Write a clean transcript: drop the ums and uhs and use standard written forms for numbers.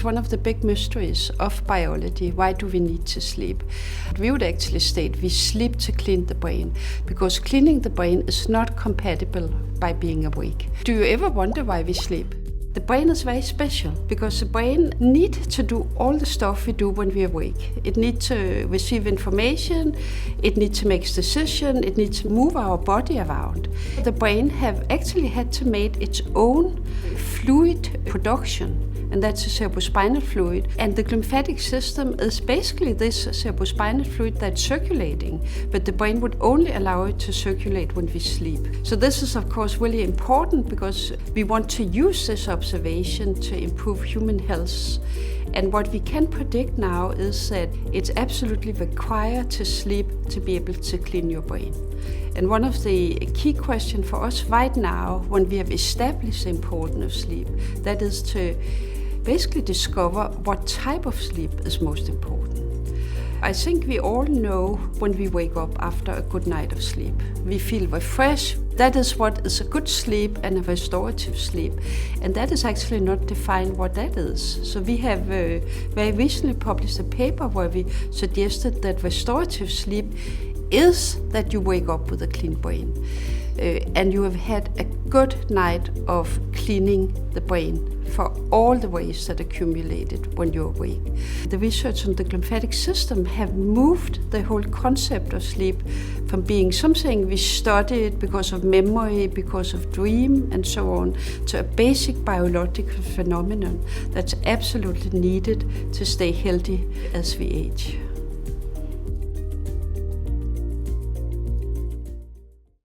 one of the big mysteries of biology. Why do we need to sleep? We would actually state we sleep to clean the brain, because cleaning the brain is not compatible by being awake. Do you ever wonder why we sleep? The brain is very special because the brain needs to do all the stuff we do when we are awake. It needs to receive information, it needs to make decisions, it needs to move our body around. The brain have actually had to make its own fluid production, and that's the cerebrospinal fluid. And the glymphatic system is basically this cerebrospinal fluid that's circulating, but the brain would only allow it to circulate when we sleep. So this is of course really important because we want to use this observation to improve human health. And what we can predict now is that it's absolutely required to sleep to be able to clean your brain. And one of the key questions for us right now, when we have established the importance of sleep, that is to basically discover what type of sleep is most important. I think we all know when we wake up after a good night of sleep. We feel refreshed. That is what is a good sleep and a restorative sleep. And that is actually not defined what that is. So we have very recently published a paper where we suggested that restorative sleep is that you wake up with a clean brain. And you have had a good night of cleaning the brain for all the waste that accumulated when you're awake. The research on the glymphatic system have moved the whole concept of sleep from being something we studied because of memory, because of dream, and so on, to a basic biological phenomenon that's absolutely needed to stay healthy as we age.